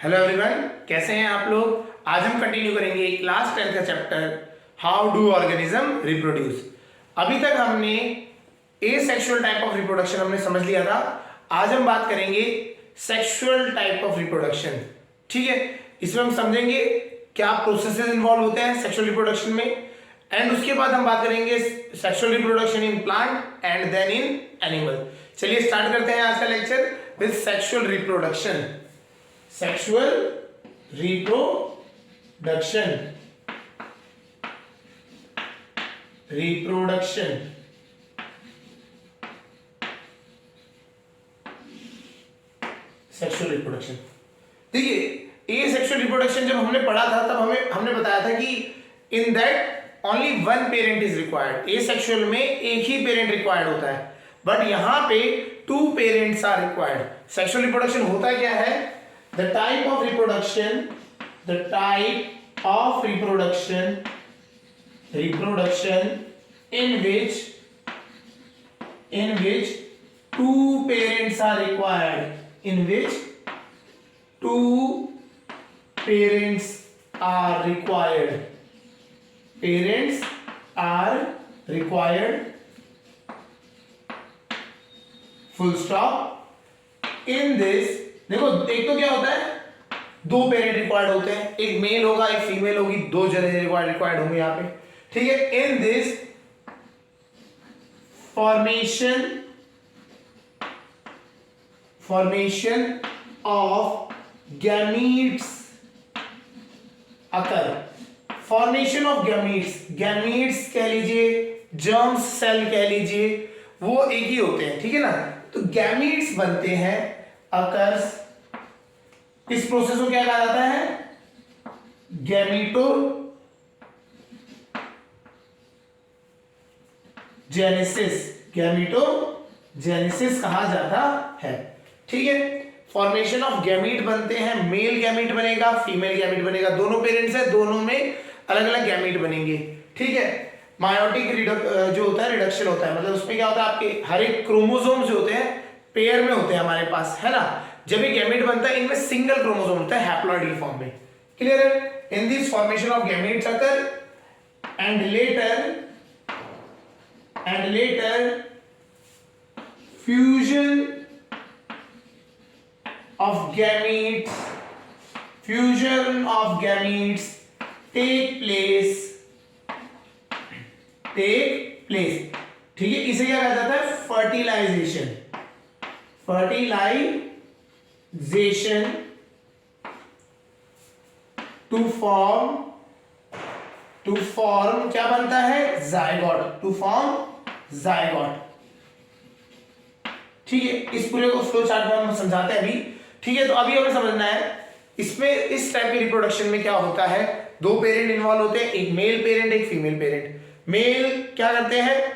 Hello everyone, कैसे हैं आप लोग। आज हम कंटिन्यू करेंगे क्लास 10 का chapter how do organism reproduce. अभी तक हमने एसेक्सुअल टाइप ऑफ रिप्रोडक्शन हमने समझ लिया था। आज हम बात करेंगे सेक्सुअल टाइप ऑफ रिप्रोडक्शन। ठीक है, इसमें हम समझेंगे क्या प्रोसेसेस इन्वॉल्व होते हैं सेक्सुअल रिप्रोडक्शन में, एंड उसके बाद हम बात करेंगे sexual reproduction in plant and then in animal. चलिए स्टार्ट करते हैं आज का lecture with sexual reproduction. Sexual reproduction sexual reproduction. देखिए, ये सेक्सुअल रिप्रोडक्शन जब हमने पढ़ा था तब हमने बताया था कि in that only one parent is required. A sexual में एक ही पेरेंट रिक्वायर्ड होता है, बट यहां पे two parents are required. Sexual reproduction होता क्या है? The type of reproduction in which two parents are required. Parents are required. Full stop. In this, देखो, एक तो क्या होता है, दो पेरेंट रिक्वायर्ड होते हैं, एक मेल होगा एक फीमेल होगी, दो जने रिक्वायर्ड होंगे यहाँ पे। ठीक है, in this formation of gametes occur. Formation of gametes कह लीजिए, जर्म्स सेल कह लीजिए, वो एक ही होते हैं। ठीक है ना, तो गैमीट्स बनते हैं, अकर्स। इस प्रोसेस को क्या कहा जाता है? गैमीटोजेनेसिस कहा जाता है। ठीक है, फॉर्मेशन ऑफ गैमीट बनते हैं, मेल गैमीट बनेगा, फीमेल गैमीट बनेगा, दोनों पेरेंट्स है, दोनों में अलग अलग गैमीट बनेंगे। ठीक है, मायोटिक जो होता है रिडक्शन होता है, मतलब उसमें क्या होता है, आपके हर एक क्रोमोसोम जो होते हैं पेयर में होते हैं हमारे पास, है ना। जब ये गैमेट बनता है इनमें सिंगल क्रोमोसोम होता है हैप्लॉइड फॉर्म में। क्लियर है? In this formation of gametes occur and later fusion of gametes take place. ठीक है, इसे क्या कहा जाता है? फर्टिलाइजेशन टू फॉर्म क्या बनता है? जायगोट। ठीक है, इस पूरे को फ्लो चार्ट में हम समझाते हैं अभी। ठीक है, तो अभी हमें समझना है इसमें इस टाइप की रिप्रोडक्शन में क्या होता है। दो पेरेंट इन्वॉल्व होते हैं, एक मेल पेरेंट एक फीमेल पेरेंट। मेल क्या करते हैं?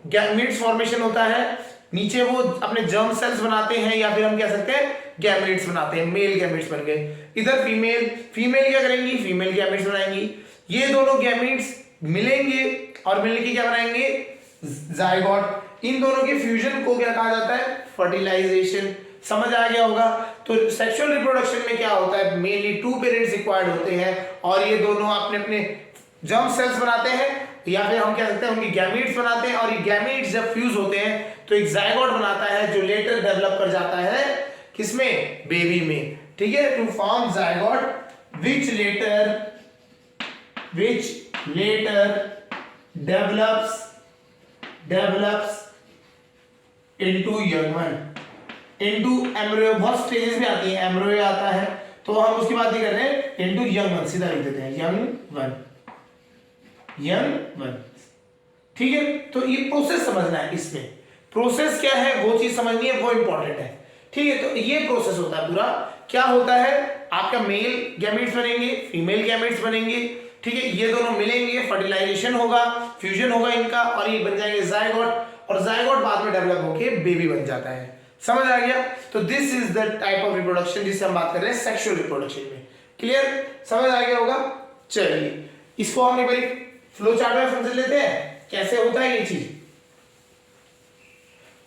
गैमेट्स फॉर्मेशन होता है, नीचे वो अपने जर्म सेल्स बनाते हैं, या फिर हम कह सकते हैं गैमेट्स बनाते हैं, मेल गैमेट्स बन गए। इधर फीमेल क्या करेंगी? फीमेल गैमेट्स बनाएंगी। ये दोनों गैमेट्स मिलेंगे और मिलने के क्या बनाएंगे? जायगोट। इन दोनों के फ्यूजन को क्या कहा जाता है? फर्टिलाइजेशन। समझ आ गया होगा। तो सेक्सुअल रिप्रोडक्शन में क्या होता है? मेनली टू पेरेंट्स रिक्वायर्ड होते हैं और ये दोनों अपने अपने जर्म सेल्स बनाते हैं, या फिर हम कह सकते हैं उनकी गैमेट्स बनाते हैं, और ये गैमेट्स जब फ्यूज होते हैं तो एक जायगोट बनाता है जो लेटर डेवलप कर जाता है किसमें? बेबी में। ठीक है, to form zygote which later develops into young one, into embryo। बहुत स्टेजेस में आती है, एम्ब्रियो आता है, तो हम उसकी बात नहीं कर रहे हैं, into young one सीधा लिख देते हैं, young one। ठीक है, तो ये प्रोसेस समझना है। इसमें प्रोसेस क्या है वो चीज समझनी है, वो इंपॉर्टेंट है। ठीक है, तो ये प्रोसेस होता है पूरा। क्या होता है? आपका मेल गैमेट्स बनेंगे, फीमेल गैमेट्स बनेंगे। ठीक है, ये दोनों मिलेंगे, फर्टिलाइजेशन होगा, फ्यूजन होगा इनका, और ये बन जाएंगे जायगोट, और जायगोट बाद में डेवलप होके बेबी बन जाता है। समझ आ गया? तो this is the type of reproduction जिससे हम बात कर रहे हैं सेक्सुअल रिप्रोडक्शन में। क्लियर? समझ आ गया होगा। चलिए, इसको हम एक बार फ्लो चार्ट में समझ लेते हैं कैसे होता है ये चीज।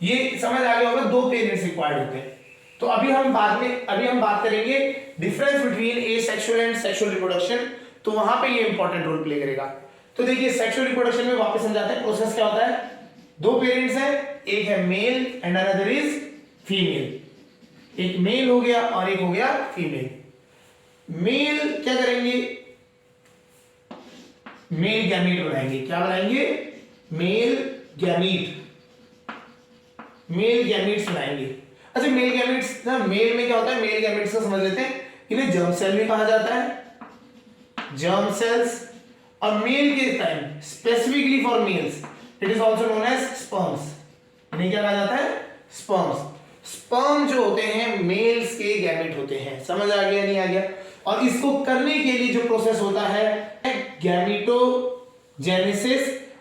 ये समझ आ गया होगा, दो पेरेंट्स रिक्वायर्ड होते हैं। तो अभी हम बात करेंगे difference between asexual and sexual reproduction, तो वहां पे ये इंपॉर्टेंट रोल प्ले करेगा। तो देखिए सेक्सुअल रिप्रोडक्शन में वापस समझाते हैं प्रोसेस क्या होता है। दो पेरेंट्स हैं, एक है male and another is female. एक मेल हो गया और एक हो गया फीमेल। मेल क्या करेंगे, मेल गैमीट बनाएंगे। क्या बनाएंगे, मेल गैमीट्स बनाएंगे। अच्छा मेल गैमीट्स ना, मेल में क्या होता है, मेल गैमीट्स का समझ लेते हैं। इन्हें जर्म सेल भी कहा जाता है, जर्म सेल्स। और मेल के time specifically for males it is also known as sperms. इन्हें क्या कहा जाता है, स्पर्म्स। स्पर्म जो होते हैं मेल्स के गैमेट होते हैं। समझ आ गया नहीं आ गया। और इसको करने के लिए जो प्रोसेस होता है गैमेटोजेनेसिस,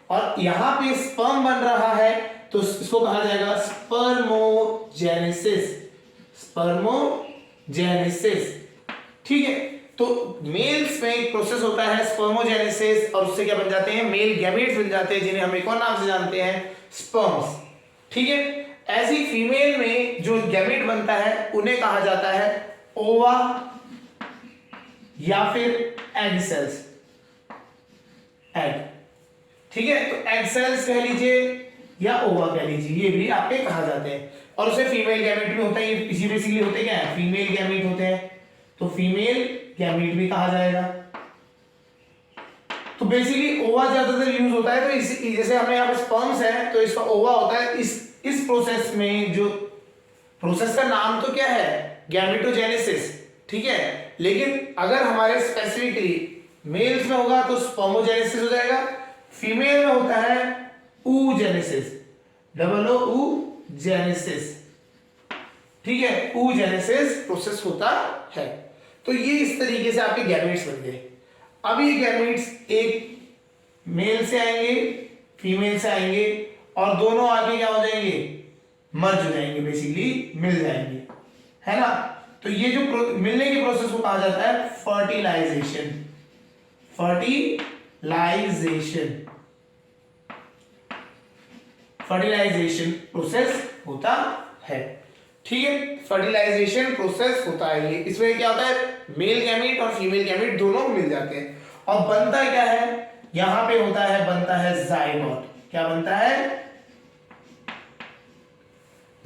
और यहां पे स्पर्म बन रहा है तो इसको कहा जाएगा स्पर्मोजेनेसिस। ठीक है, तो मेल्स में एक प्रोसेस होता है स्पर्मोजेनेसिस, और उससे क्या बन जाते हैं, मेल गैमेट्स बन जाते हैं, जिन्हें हम एक और नाम से जानते हैं, स्पर्म्स। ठीक है, ऐसी फीमेल में जो गैमेट बनता है उन्हें कहा जाता है ओवा या फिर एग सेल्स, एग। ठीक है, तो एग सेल्स कह लीजिए या ओवा कह लीजिए, ये भी आपके कहा जाते हैं। और उसे फीमेल गैमेट भी होता है, इसी बेसिकली होते क्या है, फीमेल गैमेट होते हैं, तो फीमेल गैमेट भी कहा जाएगा। तो बेसिकली ओवा ज्यादातर यूज होता है, तो जैसे हमें यहाँ पे स्पर्म्स है तो इसका ओवा होता है। इस प्रोसेस में जो प्रोसेस का नाम तो क्या है, गैमेटोजेनेसिस। ठीक है, लेकिन अगर हमारे स्पेसिफिकली मेल्स में होगा तो स्पर्मोजेनेसिस हो जाएगा, फीमेल में होता है oogenesis, oogenesis। ठीक है, oogenesis प्रोसेस होता है। तो ये इस तरीके से आपके गैमेट्स बन गए। अब ये गैमेट्स एक मेल से आएंगे, फीमेल से आएंगे, और दोनों आगे क्या हो जाएंगे, मर्ज हो जाएंगे, बेसिकली मिल जाएंगे, है ना। तो ये जो मिलने के प्रोसेस को कहा जाता है फर्टिलाइजेशन। फर्टिलाइजेशन प्रोसेस होता है। ठीक है, फर्टिलाइजेशन प्रोसेस होता है ये। इसमें क्या होता है, मेल गैमेट और फीमेल गैमेट दोनों मिल जाते हैं, और बनता क्या है, यहां पे होता है, बनता है जायगोट। क्या बनता है,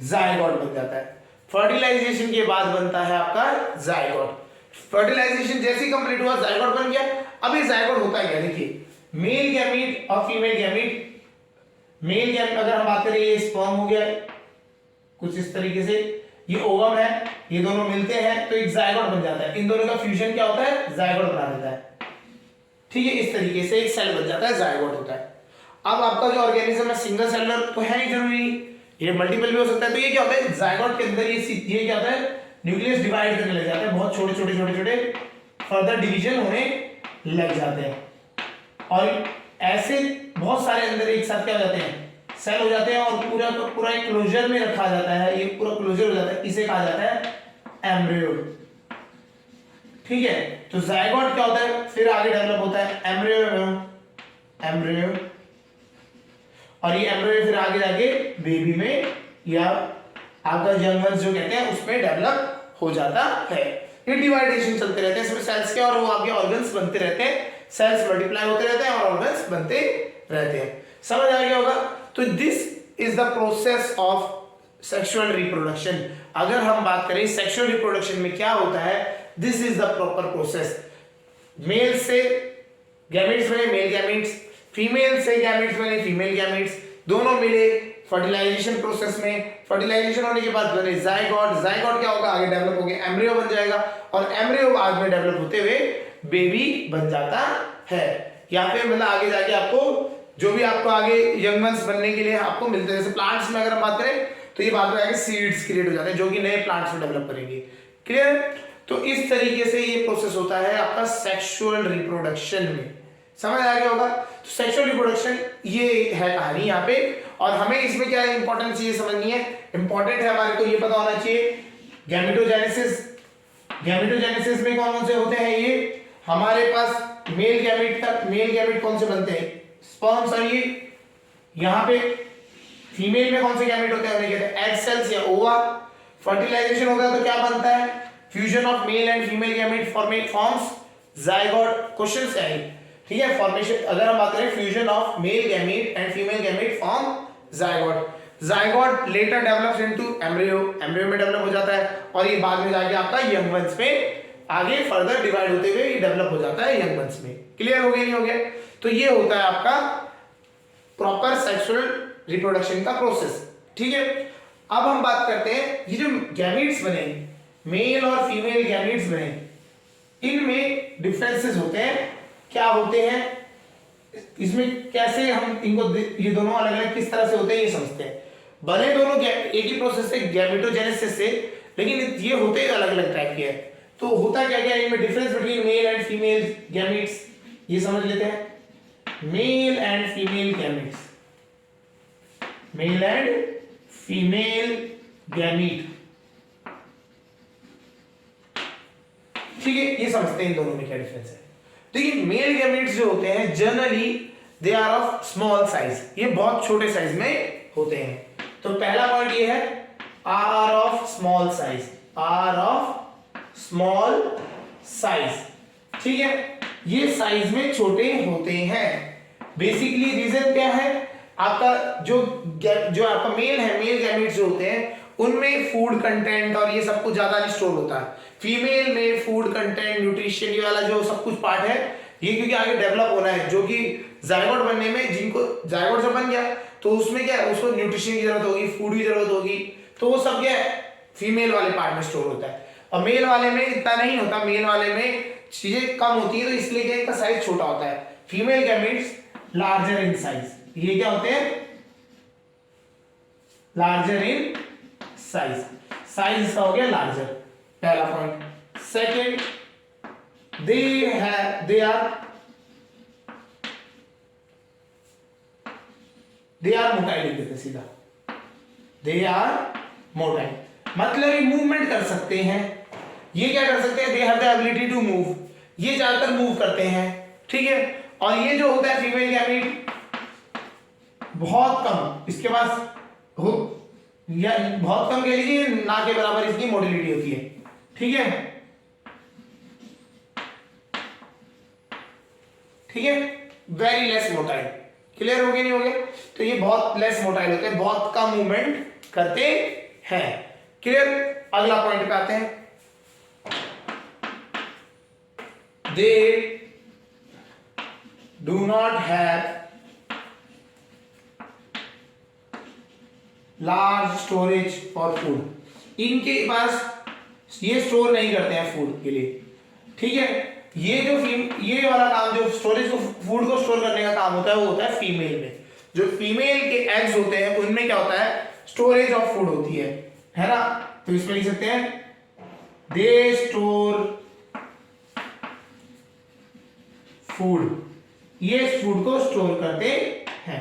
जायगोट बन जाता है। फर्टिलाइजेशन के बाद बनता है आपका जायगोट। फर्टिलाइजेशन जैसे ही कंप्लीट हुआ, जायगोट बन गया। अब ये जायगोट होता है क्या, देखिए मेल गैमेट और फीमेल गैमेट। मेल गैमेट अगर हम बात करें, ये स्पर्म हो गया कुछ इस तरीके से, ये ओवम है, ये दोनों मिलते हैं तो एक जायगोट बन जाता है। इन दोनों का फ्यूजन क्या होता है, जायगोट बना देता है। ठीक है, इस तरीके से एक सेल बन जाता है, जायगोट होता है। अब आपका जो ऑर्गेनिज्म है सिंगल सेलुलर तो है ही जरूरी, ये मल्टीपल भी हो सकता है। तो ये क्या होता है, जायगोट के अंदर ये क्या होता है, न्यूक्लियस डिवाइड करने लग जाता है, बहुत छोटे छोटे फर्दर डिवीजन होने लग जाते हैं, और ऐसे बहुत सारे अंदर एक साथ क्या हो जाते हैं, सेल हो जाते हैं, और पूरा एक क्लोजर में रखा जाता है, ये पूरा क्लोजर हो जाता है, इसे कहा जाता है एम्ब्रियो। ठीक है, तो जायगोट क्या होता है, फिर आगे डेवलप होता है एम्ब्रियो, और ये एम्ब्रियो फिर आगे जाके बेबी में या आपका यंग जो कहते हैं उसमें डेवलप हो जाता है। ये डिवाइडेशन चलते रहते हैं, इसमें सेल्स के और वो आपके ऑर्गन्स बनते रहते हैं, सेल्स मल्टीप्लाई होते रहते हैं और ऑर्गन्स बनते रहते हैं। समझ आ गया होगा। तो this is the process of sexual reproduction. अगर हम बात करें सेक्सुअल रिप्रोडक्शन में क्या होता है, this is the proper process. Male से गैमेट्स बने, मेल गैमेट्स, फीमेल से गैमेट्स बने, फीमेल गैमेट्स, दोनों मिले फर्टिलाइजेशन प्रोसेस में। फर्टिलाइजेशन होने के बाद बने जायगोट। जायगोट क्या होगा, आगे डेवलप होकर एम्ब्रियो बन जाएगा, और एम्ब्रियो बाद में डेवलप होते हुए बेबी बन जाता है। यहाँ पे मतलब आगे जाके आपको जो भी आपको आगे यंग वंस बनने के लिए आपको मिलते हैं। जैसे प्लांट्स में अगर हम बात करें तो ये बाद में आगे सीड्स क्रिएट हो जाते हैं जो कि नए प्लांट्स में डेवलप करेंगे। क्लियर। तो इस तरीके से ये प्रोसेस होता है आपका सेक्सुअल रिप्रोडक्शन में। समझ आ गया होगा। तो सेक्सुअल रिप्रोडक्शन ये है कहानी यहाँ पे, और हमें इसमें क्या इंपॉर्टेंट चीज समझनी है, इंपॉर्टेंट है हमारे को ये पता होना चाहिए गैमेटोजेनेसिस। गैमेटोजेनेसिस में कौन से होते हैं, ये हमारे पास मेल गैमेट कौन से बनते हैं, स्पर्म्स। और ये यहाँ पे फीमेल में कौन से गैमेट होते हैं, उन्हें कहते हैं एग सेल्स या ओवा। फर्टिलाइजेशन होता है तो क्या बनता है, fusion of male and female gamete forms zygote. Question क्या है, ठीक है, फॉर्मेशन अगर हम बात करें fusion of male gamete and female gamete form zygote. Zygote later develops into embryo, embryo में डेवलप हो जाता है और ये बाद में जाके आपका यंग वंस में आगे फर्दर डिवाइड होते हुए ये डेवलप हो जाता है यंग वंस में। क्लियर हो गया नहीं हो गया? तो ये होता है आपका प्रॉपर सेक्सुअल रिप्रोडक्शन का प्रोसेस। ठीक है, अब हम बात करते हैं ये जो गैमेट्स बने, मेल और फीमेल गैमेट्स बने, इनमें डिफरेंसेस होते हैं, क्या होते हैं, इसमें कैसे हम इनको ये दोनों अलग अलग किस तरह से होते हैं ये समझते हैं। बने दोनों एक ही प्रोसेस से, गैमेटोजेनेसिस से, लेकिन ये होते अलग अलग टाइप के हैं। तो होता क्या क्या इनमें difference between mail and female gametes, ये समझ लेते हैं। Mail and female gametes, mail and female gamete, ठीक है, ये समझते हैं इन दोनों में क्या डिफरेंस है। देखिए मेल गैमेट्स जो होते हैं generally they are of small size, ये बहुत छोटे साइज में होते हैं। तो पहला पॉइंट ये है are of small size, are of small size, ठीक है, ये साइज में छोटे होते हैं। बेसिकली रीजन क्या है, आपका जो आपका मेल है, मेल गैमेट्स जो होते हैं उनमें फूड कंटेंट और ये सब कुछ ज्यादा स्टोर होता है। फीमेल में फूड कंटेंट, न्यूट्रिशन, ये वाला जो सब कुछ पार्ट है ये क्योंकि आगे डेवलप होना है, जो कि जायगोट बनने में, जिनको जायगोट जब बन गया तो उसमें क्या है, उसको न्यूट्रिशन की जरूरत होगी, फूड की जरूरत होगी, तो वो सब क्या है फीमेल वाले पार्ट में स्टोर होता है। और मेल वाले में इतना नहीं होता, मेल वाले में चीजें कम होती है, तो इसलिए क्या इनका साइज छोटा होता है। Female gametes larger in size, ये क्या होते हैं लार्जर इन साइज, साइज इसका हो गया लार्जर, पहला point. Second, they are motile लिख देते सीधा, दे आर मोटाइल, मतलब ये मूवमेंट कर सकते हैं। ये क्या कर सकते हैं, they have the ability to move, ये ज्यादातर मूव करते हैं, ठीक है। और ये जो होता है फीमेल गैमेट बहुत कम, इसके पास हो या बहुत कम कह लीजिए, ना के बराबर इसकी मोटिलिटी होती है, ठीक है, ठीक है, वेरी लेस मोटाइल। क्लियर हो गया नहीं हो गया? तो ये बहुत लेस मोटाइल होते हैं, बहुत कम मूवमेंट करते हैं। क्लियर, अगला पॉइंट पे आते हैं। They do not have large storage for food, इनके पास ये स्टोर नहीं करते हैं फूड के लिए, ठीक है। ये वाला काम जो स्टोरेज को, फूड को स्टोर करने का काम होता है वो होता है फीमेल में। जो फीमेल के एग्स होते हैं उनमें क्या होता है, स्टोरेज ऑफ फूड होती है ना। तो इसमें लिख सकते हैं दे स्टोर फूड, ये फूड को स्टोर करते हैं,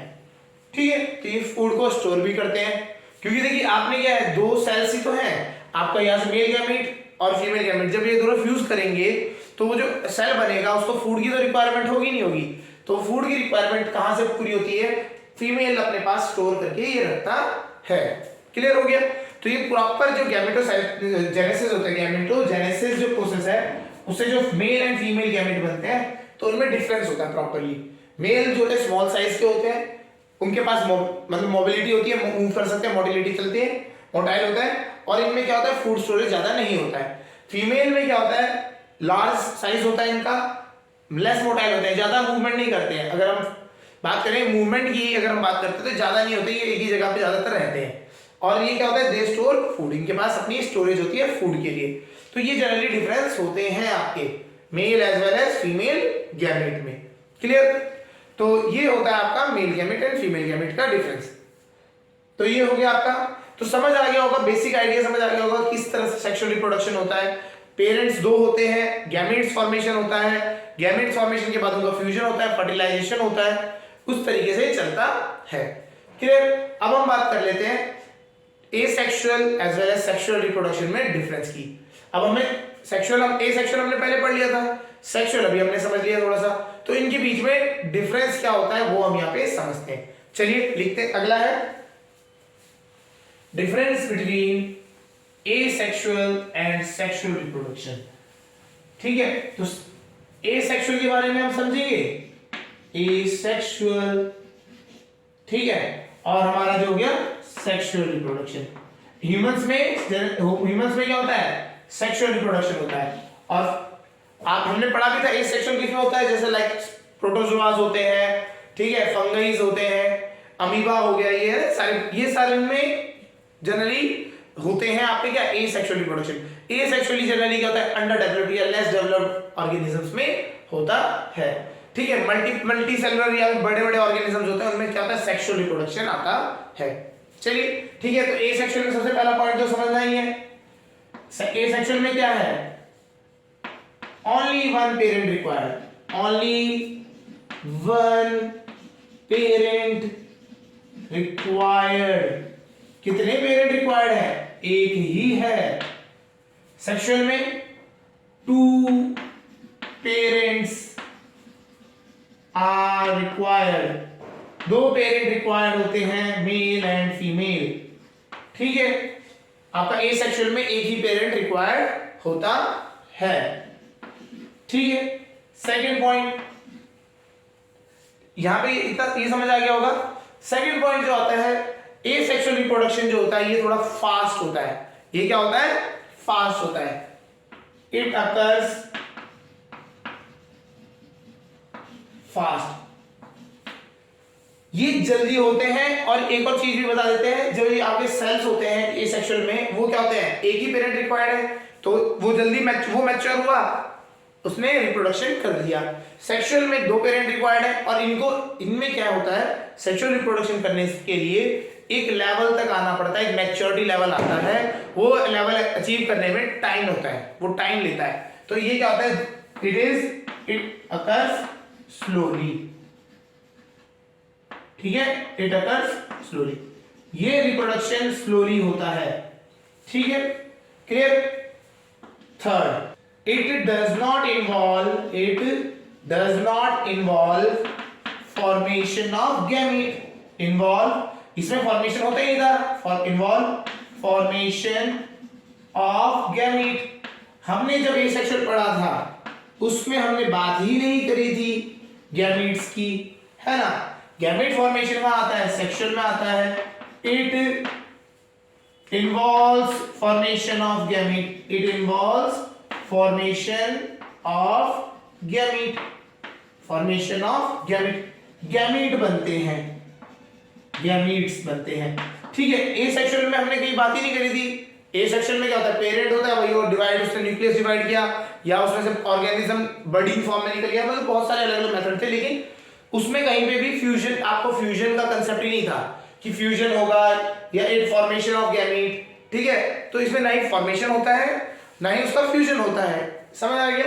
ठीक है। तो ये फूड को स्टोर भी करते हैं, क्योंकि देखिए आपने क्या है, दो सेल्स ही तो हैं आपका, यहां से मेल गैमेट और फीमेल गैमेट, जब ये दोनों फ्यूज करेंगे तो वो जो सेल बनेगा उसको फूड की तो रिक्वायरमेंट होगी नहीं होगी, तो फूड की रिक्वायरमेंट कहां से पूरी होती है, फीमेल अपने पास स्टोर करके ये रखता है। क्लियर हो गया? तो ये प्रॉपर जो गैमेटोजेनेसिस होता है, गैमेटोजेनेसिस जो प्रोसेस है उससे जो मेल एंड फीमेल गैमेट बनते हैं तो उनमें डिफरेंस होता है प्रॉपर्ली। मेल जो है स्मॉल साइज के होते हैं, उनके पास मतलब मोबिलिटी होती है, मूव कर सकते हैं, मोटिलिटी चलती है, मोटाइल होता है, और इनमें क्या होता है फूड स्टोरेज ज्यादा नहीं होता है। फीमेल में क्या होता है, लार्ज साइज होता है इनका, लेस मोटाइल होते हैं, ज्यादा मूवमेंट नहीं करते हैं। अगर हम बात करें मूवमेंट की, अगर हम बात करते हैं तो ज्यादा नहीं होते, ये एक ही जगह पे ज्यादातर रहते हैं। और ये क्या होता है, दे स्टोर फूड, इनके पास अपनी स्टोरेज होती है फूड के लिए। तो ये जनरली डिफरेंस होते हैं आपके male as well as female gamete में। क्लियर? तो ये होता है आपका male gamete and female gamete का डिफरेंस। तो ये हो गया आपका, तो समझ आ गया होगा, बेसिक आइडिया समझ आ गया होगा किस तरह से सेक्सुअल रिप्रोडक्शन होता है। पेरेंट्स दो होते हैं, गैमेट्स फॉर्मेशन होता है, गैमेट्स फॉर्मेशन के बाद उनका फ्यूजन होता है, फर्टिलाइजेशन होता है, उस तरीके से चलता है। क्लियर? अब हम बात कर लेते हैं asexual as well as sexual reproduction में डिफरेंस की। अब हमें सेक्सुअल, एसेक्सुअल हमने पहले पढ़ लिया था, सेक्सुअल अभी हमने समझ लिया थोड़ा सा, तो इनके बीच में डिफरेंस क्या होता है वो हम यहाँ पे समझते हैं। चलिए लिखते हैं, अगला है difference between asexual and sexual reproduction. ठीक है, तो एसेक्सुअल के बारे में हम समझेंगे, एसेक्सुअल, ठीक है, और हमारा जो हो गया सेक्सुअल रिप्रोडक्शन। ह्यूमंस में क्या होता है, सेक्सुअल रिप्रोडक्शन होता है। और आप हमने पढ़ा भी था एसेक्सुअल किसमें होता है, जैसे लाइक प्रोटोजोआज होते हैं, ठीक है, फंगईज होते हैं, अमीबा हो गया, ये सारे में जनरली होते हैं आपके क्या, एसेक्सुअल रिप्रोडक्शन। एसेक्सुअली जनरली क्या होता है, अंडर डेवलप्ड या लेस डेवलप्ड ऑर्गेनिजम्स में होता है। ठीक है, मल्टी सेलुलर या बड़े बड़े ऑर्गेनिजम्स होते हैं, उनमें क्या होता है, सेक्सुअल रिप्रोडक्शन आता है। चलिए ठीक है, तो एसेक्सुअल में सबसे पहला पॉइंट जो समझना ही है, एसेक्सुअल में क्या है, only one parent required, only one parent required. कितने पेरेंट रिक्वायर्ड है, एक ही है। सेक्सुअल में 2 parents are required, 2 parent required होते हैं, मेल एंड फीमेल। ठीक है, आपका एसेक्सुअल में एक ही पेरेंट रिक्वायर्ड होता है। ठीक है, सेकंड पॉइंट, यहां पे इतना ये समझ आ गया होगा। सेकंड पॉइंट जो आता है, एसेक्सुअल रिप्रोडक्शन जो होता है ये थोड़ा फास्ट होता है। ये क्या होता है, फास्ट होता है। इट अकर्स फास्ट, ये जल्दी होते हैं। और एक और चीज भी बता देते हैं, जो ये आपके सेल्स होते हैं एसेक्सुअल में, वो क्या होते हैं, एक ही पेरेंट रिक्वायर्ड है, तो वो जल्दी वो मैच्योर हुआ, उसने रिप्रोडक्शन कर दिया। सेक्सुअल में 2 पेरेंट रिक्वायर्ड है, और इनमें क्या होता है, सेक्सुअल रिप्रोडक्शन करने के लिए एक लेवल तक आना पड़ता है, एक मैच्योरिटी लेवल आता है, वो लेवल अचीव करने में टाइम होता है, वो टाइम लेता है। तो ये क्या होता है, इट अकर्स स्लोली। ठीक है, इट अकर्स स्लोली, ये रिप्रोडक्शन स्लोली होता है। ठीक है, clear. Third, it does not involve formation of gamete, इसमें फॉर्मेशन होता है, इधर फॉर्मेशन ऑफ गैमीट। हमने जब एसेक्सुअल पढ़ा था उसमें हमने बात ही नहीं करी थी गैमीट्स की, है ना। गैमीट फॉर्मेशन में आता है, सेक्सुअल में आता है। It involves formation of gamete, it involves formation of gamete, formation of gamete, gamete बनते हैं, गैमीट्स बनते हैं। ठीक है, ए सेक्शन में हमने कहीं बात ही नहीं करी थी। ए सेक्शन में क्या होता है, पेरेंट होता है, वही वो डिवाइड, उसने न्यूक्लियस डिवाइड किया, या उसमें से ऑर्गेनिज्म बर्डिंग फॉर्म में निकल गया, मतलब बहुत सारे अलग अलग मेथड थे, लेकिन उसमें कहीं पे भी फ्यूजन, आपको फ्यूजन का कंसेप्ट ही नहीं था कि फ्यूजन होगा या एक फॉर्मेशन ऑफ गैमीट। ठीक है, तो इसमें ना ही फॉर्मेशन होता है ना ही उसका फ्यूजन होता है, समझ आ गया।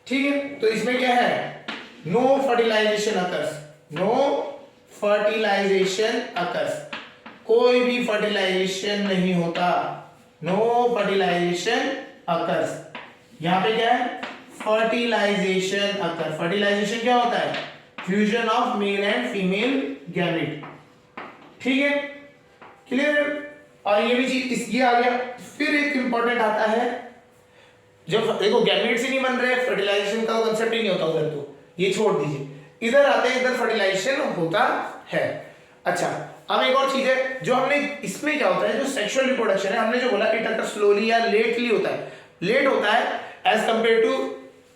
ठीक है, तो इसमें क्या है, no fertilisation occurs, no fertilisation occurs, कोई भी फर्टिलाइजेशन नहीं होता, नो फर्टिलाइजेशन अकर्स। यहां पे क्या है, फर्टिलाइजेशन अकर, फर्टिलाइजेशन क्या होता है, fusion of male and female gamete. ठीक है, क्लियर। और ये भी चीज ये आ गया। फिर एक इंपॉर्टेंट आता है, जब देखो गैमेट से नहीं बन रहे, फर्टिलाइजेशन का कंसेप्ट ही नहीं होता उधर, तो ये छोड़ दीजिए, इधर आते हैं, इधर फर्टिलाइजेशन होता है। अच्छा, अब एक और चीज है जो हमने, इसमें क्या होता है, जो सेक्सुअल रिप्रोडक्शन है, हमने जो बोला इट अकर स्लोली या लेटली होता है, लेट होता है एज कंपेयर टू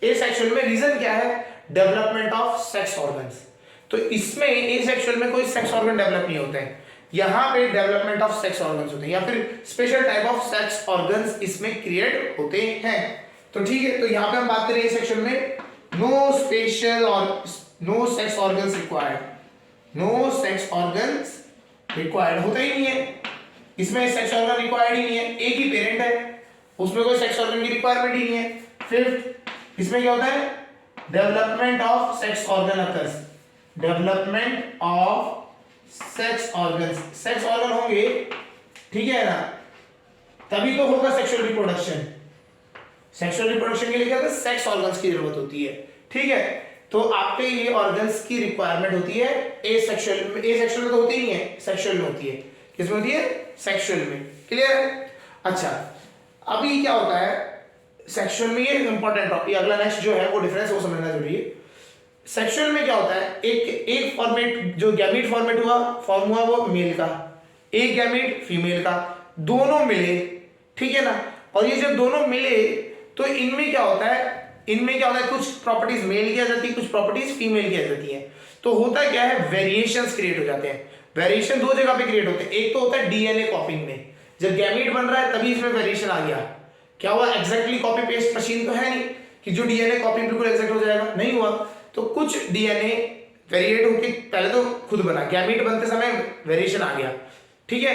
एसेक्सुअल में। रीजन क्या है, डेवलपमेंट ऑफ सेक्स ऑर्गन्स। तो इसमें एसेक्सुअल में कोई सेक्स ऑर्गन डेवलप नहीं होते हैं, यहाँ पे डेवलपमेंट ऑफ सेक्स ऑर्गन्स होते हैं, या फिर special type of sex organs इसमें क्रिएट होते हैं। तो ठीक है, तो यहाँ पे हम बात करें सेक्शन में, नो स्पेशल और no sex organs required, no sex organs required होता ही नहीं है, इसमें सेक्स ऑर्गन रिक्वायर्ड ही नहीं है, एक ही पेरेंट है, उसमें कोई सेक्स ऑर्गन की रिक्वायरमेंट ही नहीं है। फिर इसमें क्या होता है, development of sex organ occurs, development of sex organs, sex organ होंगे, ठीक है ना, तभी तो होगा सेक्सुअल रिप्रोडक्शन। सेक्सुअल रिप्रोडक्शन के लिए क्या होता है, सेक्स ऑर्गन्स की जरूरत होती है। ठीक है, तो आपके ये ऑर्गन्स की रिक्वायरमेंट होती है एसेक्सुअल में, एसेक्सुअल में तो होती नहीं है, सेक्सुअल में होती है। किसमें होती है, सेक्सुअल में। क्लियर है। अच्छा, अभी क्या होता है सेक्सुअल में, ये इंपॉर्टेंट टॉपिक, अगला नेक्स्ट जो है वो डिफरेंस वो समझना जरूरी है। सेक्सुअल में क्या होता है, एक फॉर्मेट जो गैमीट फॉर्मेट फॉर्म हुआ वो मेल का, एक गैमीट फीमेल का, दोनों मिले, ठीक है ना। और ये जब दोनों मिले तो इनमें क्या होता है, कुछ प्रॉपर्टीज मेल की आ जाती है, कुछ प्रॉपर्टीज फीमेल की आ जाती है। तो होता क्या है, वेरिएशंस क्रिएट हो जाते हैं। वेरिएशन दो जगह पे क्रिएट होते हैं, एक तो होता है डीएनए कॉपिंग में, जब गैमीट बन रहा है तभी इसमें वेरिएशन आ गया। क्या हुआ, एग्जैक्टली कॉपी पेस्ट मशीन तो है नहीं कि जो डीएनए कॉपी बिल्कुल एग्जैक्ट हो जाएगा, नहीं हुआ। तो कुछ डीएनए वेरिएट होके पहले तो खुद बना, गैमीट बनते समय वेरिएशन आ गया, ठीक है।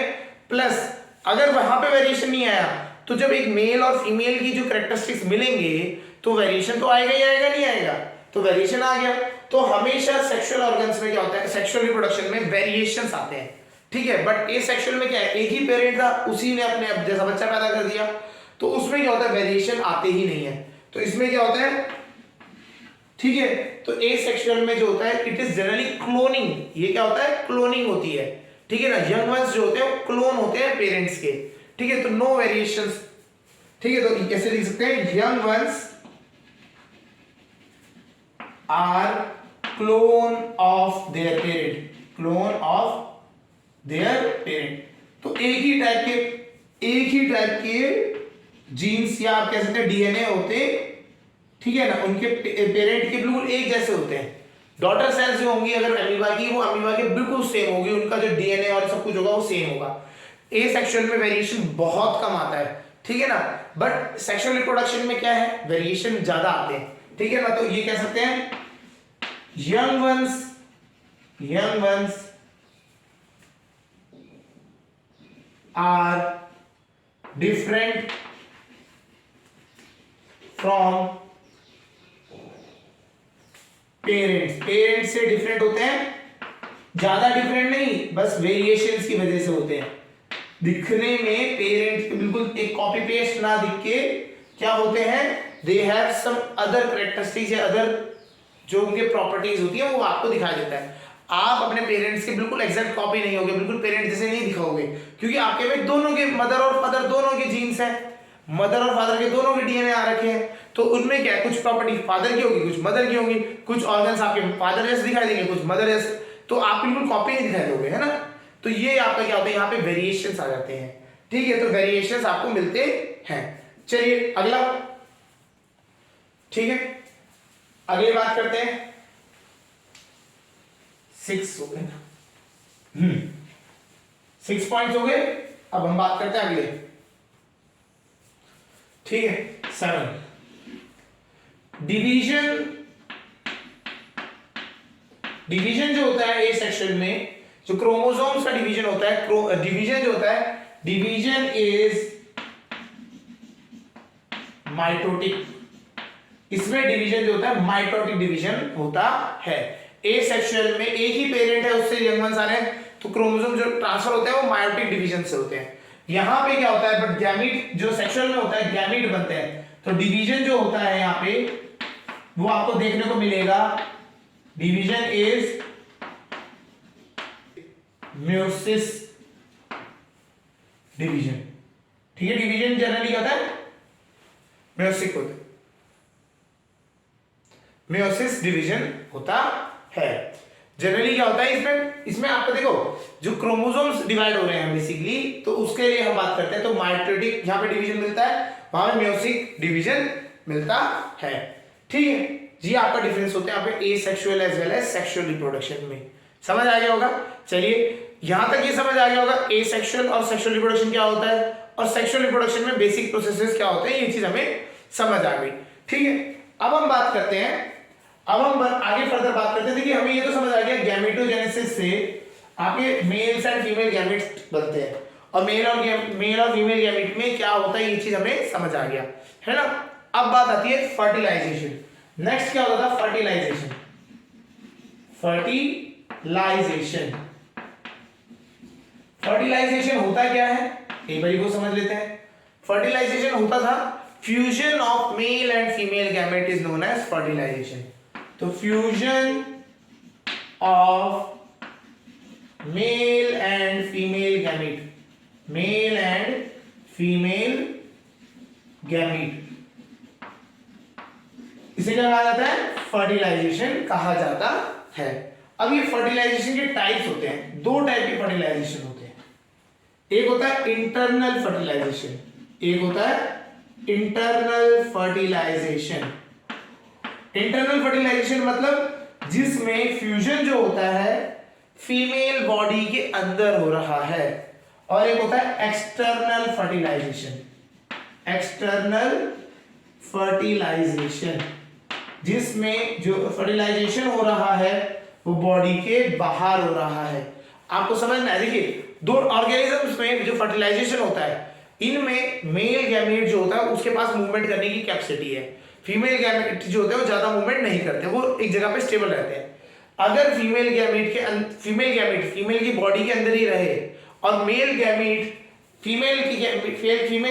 प्लस अगर वहां पे वेरिएशन नहीं आया तो जब एक मेल और फीमेल की जो कैरेक्टरिस्टिक्स मिलेंगे तो वेरिएशन तो आएगा ही आएगा, नहीं आएगा, तो वेरिएशन आ गया। तो हमेशा सेक्सुअल ऑर्गन्स में क्या होता है, सेक्सुअल रिप्रोडक्शन में वेरिएशंस आते हैं, ठीक है। बट ए सेक्सुअल में क्या है, एक ही पेरेंट था, उसी ने अपने जैसा बच्चा पैदा कर दिया, तो उसमें क्या होता है, वेरिएशन आते ही नहीं है। तो इसमें क्या होता है, ठीक है। तो ए सेक्सुअल में जो होता है इट इज जनरली क्लोनिंग, ये क्या होता है, क्लोनिंग होती है, ठीक है ना। यंग वंस जो होते हैं वो क्लोन होते हैं पेरेंट्स के, ठीक है। तो नो वेरिएशंस, ठीक है। तो कैसे लिख सकते हैं, young ones are clone of their parent, clone of their parent. तो एक ही टाइप के जीन्स या आप कह सकते हैं डीएनए होते, ठीक है ना, उनके पेरेंट के बिल्कुल एक जैसे होते हैं। डॉटर सेल्स जो होंगी अगर अमीबा की, वो अमीबा के बिल्कुल सेम होगी, उनका जो डीएनए और सब कुछ होगा वो सेम होगा। ए सेक्सुअल में वेरिएशन बहुत कम आता है, ठीक है ना। बट सेक्सुअल रिप्रोडक्शन में क्या है, वेरिएशन ज्यादा आते हैं, ठीक है ना। तो ये कह सकते हैं young ones are different from parents से डिफरेंट होते हैं, ज्यादा डिफरेंट नहीं, बस वेरिएशंस की वजह से होते हैं। दिखने में पेरेंट्स बिल्कुल एक कॉपी पेस्ट ना दिख के क्या होते हैं, they have some other characteristics या अदर जो उनके प्रॉपर्टीज होती है वो आपको दिखाई देता है। आप अपने पेरेंट्स के बिल्कुल एग्जैक्ट कॉपी नहीं होगे, बिल्कुल पेरेंट्स जैसे नहीं दिखाओगे, क्योंकि आपके में दोनों के मदर और फादर दोनों के जीन्स हैं, मदर और फादर के दोनों के डीएनए आ रखे हैं। तो उनमें क्या है, कुछ प्रॉपर्टी फादर की होगी, कुछ मदर की होगी, कुछ ऑर्गन्स आपके फादर जैसे दिखाई देंगे, कुछ मदर जैसे, तो आप बिल्कुल कॉपी नहीं दिखाई दोगे, है ना। तो ये आपका क्या होता है, यहाँ पे वेरिएशंस आ जाते हैं, ठीक है। तो वेरिएशंस आपको मिलते हैं। चलिए अगला, ठीक है, अगली बात करते हैं। 6 हो गए ना, 6 पॉइंट्स हो गए। अब हम बात करते हैं अगले, ठीक है। 7 डिवीजन जो होता है ए सेक्शन में, जो क्रोमोसोम्स का डिवीजन होता है, डिवीजन जो होता है, डिवीजन इज माइटोटिक। इसमें डिवीजन जो होता है माइटोटिक डिवीजन होता है। ए सेक्शुअल में एक ही पेरेंट है, उससे यंग वंस आ रहे हैं, तो क्रोमोसोम जो ट्रांसफर होते हैं वो मायोटिक डिवीजन से होते हैं। यहां पे क्या होता है, बट गैमीट जो सेक्शुअल में होता है, गैमीट बनते हैं, तो डिवीजन जो होता है यहां पे वो आपको देखने को मिलेगा, डिवीजन इज म्योसिस डिवीजन, ठीक है। डिवीजन जनरली क्या होता है, म्योसिक होता है, म्योसिस डिवीजन होता है। जनरली क्या होता है इसमें आपको देखो जो क्रोमोसोम्स डिवाइड हो रहे हैं बेसिकली, तो उसके लिए हम बात करते हैं, तो माइटोटिक यहां पे डिवीजन मिलता है, वहां पे म्योसिक डिवीजन मिलता है, ठीक है जी। आपका डिफरेंस होता है यहाँ पे asexual as well as sexual reproduction में। समझ आ गया होगा। चलिए यहां तक ये समझ आ गया होगा ए सेक्सुअल और सेक्सुअल रिप्रोडक्शन क्या होता है, और सेक्सुअल रिप्रोडक्शन में बेसिक प्रोसेसेस क्या होते हैं, ये चीज हमें समझ आ गई, ठीक है। अब हम बात करते हैं, अब हम आगे फर्दर बात करते हैं। देखिए हमें ये तो समझ आ गया गैमेटोजेनेसिस से आपके मेल्स एंड फीमेल गैमेट्स बनते हैं, और मेल और फीमेल गैमेट में क्या होता है ये चीज हमें समझ आ गया, है ना। अब बात आती है फर्टिलाइजेशन। नेक्स्ट क्या होता था, फर्टिलाइजेशन। फर्टिलाइजेशन होता क्या है, एक बार को समझ लेते हैं। फर्टिलाइजेशन होता था fusion of male and female gamete is known as fertilisation. तो fusion of male and female gamete, male and female gamete, इसे क्या कहा जाता है? फर्टिलाइजेशन कहा जाता है। अब ये फर्टिलाइजेशन के टाइप्स होते हैं, दो टाइप के फर्टिलाइजेशन होते हैं। एक होता है इंटरनल फर्टिलाइजेशन, एक होता है इंटरनल फर्टिलाइजेशन। इंटरनल फर्टिलाइजेशन मतलब जिसमें फ्यूजन जो होता है फीमेल बॉडी के अंदर हो रहा है, और एक होता है एक्सटर्नल फर्टिलाइजेशन। एक्सटर्नल फर्टिलाइजेशन जिसमें जो फर्टिलाइजेशन हो रहा है वो बॉडी के बाहर हो रहा है। आपको समझना है, देखिए दो ऑर्गेनिजम्स में जो फर्टिलाइजेशन होता है, इनमें मेल गैमेट जो होता है उसके पास मूवमेंट करने की कैपेसिटी है, फीमेल गैमेट जो होते हैं वो ज्यादा मूवमेंट नहीं करते, वो एक जगह पे स्टेबल रहते हैं। अगर फीमेल गैमेट फीमेल की बॉडी के अंदर ही रहे और मेल गैमेट फीमेल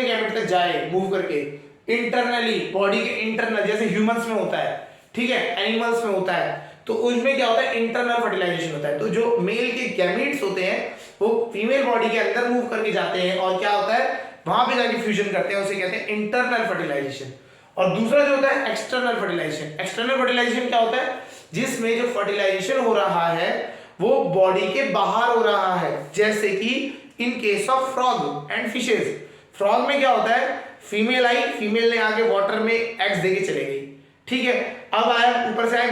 गैमेट तक जाए मूव करके इंटरनली, बॉडी के इंटरनल, जैसे ह्यूमंस में होता है, ठीक है, एनिमल्स में होता है, तो उसमें क्या होता है? इंटरनल फर्टिलाइजेशन होता है। तो जो मेल के गैमेट्स होते हैं वो फीमेल बॉडी के अंदर मूव करके जाते हैं और क्या होता है? वहां पे जाके फ्यूजन करते हैं, उसे कहते हैं इंटरनल फर्टिलाइजेशन। और दूसरा जो होता है एक्सटर्नल फर्टिलाइजेशन। एक्सटर्नल फर्टिलाइजेशन क्या होता है? जिसमें जो फर्टिलाइजेशन हो रहा है वो बॉडी के बाहर हो रहा है, जैसे कि in case of frog and fishes. Frog में क्या होता है? फीमेल आई, फीमेल ने आके वाटर में एग्स देके चले गई, ठीक है, अब आया ऊपर से आए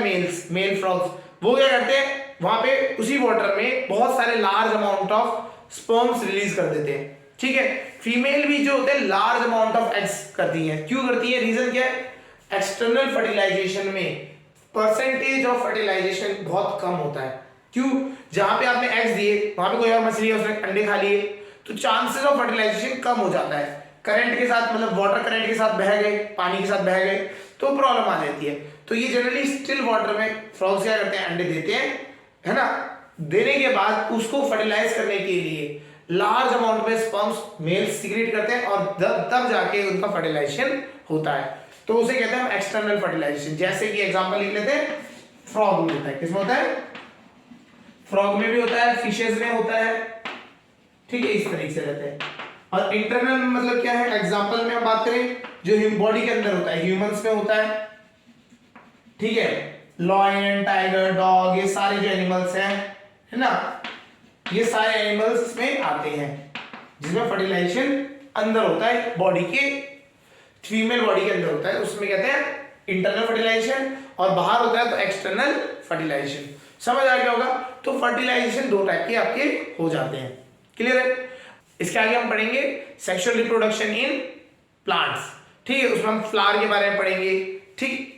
मेल फ्रॉग्स, वो क्या करते हैं? वहां पे उसी वाटर में बहुत सारे large amount of sperms release कर देते हैं, ठीक है। फीमेल भी जो होते हैं लार्ज अमाउंट ऑफ एग्स करती है। क्यों करती है? रीजन क्या है? एक्सटर्नल फर्टिलाइजेशन में परसेंटेज ऑफ फर्टिलाइजेशन बहुत कम होता है। क्यों? जहां पे आपने एग्स दिए वहां पे कोई और मछली है उसने अंडे खा लिए, तो चांसेस ऑफ फर्टिलाइजेशन कम हो जाता है। करंट के साथ, मतलब वाटर करंट के साथ बह गए, पानी के साथ बह गए तो प्रॉब्लम आ जाती है। तो ये जनरली स्टिल वाटर में फ्रॉग्स क्या करते हैं? अंडे देते हैं, है ना। देने के बाद उसको फर्टिलाइज करने के लिए लार्ज अमाउंट में स्पर्म्स मेल्स सीक्रेट करते हैं और तब जाके उनका फर्टिलाइजेशन होता है, तो उसे कहते हैं एक्सटर्नल फर्टिलाइजेशन। जैसे कि एग्जांपल लिख लेते हैं, फ्रॉग में होता है। किसमें होता है? फ्रॉग में भी होता है, फिशेज में होता है, ठीक है, इस तरीके से रहते हैं। और इंटरनल में मतलब क्या है? एग्जांपल में हम बात करें जो बॉडी के अंदर होता है, ह्यूमंस में होता है, ठीक है, लॉयन, टाइगर, डॉग, ये सारे जो एनिमल्स हैं, है ना, ये सारे एनिमल्स में आते हैं जिसमें फर्टिलाइजेशन अंदर होता है, बॉडी के फीमेल बॉडी के अंदर होता है, उसमें कहते हैं इंटरनल फर्टिलाइजेशन, और बाहर होता है तो एक्सटर्नल फर्टिलाइजेशन। समझ आ गया होगा? तो फर्टिलाइजेशन दो टाइप के आपके हो जाते हैं। क्लियर है? इसके आगे हम पढ़ेंगे सेक्सुअल रिप्रोडक्शन इन प्लांट्स, ठीक है, उसमें हम फ्लावर के बारे में पढ़ेंगे, ठीक।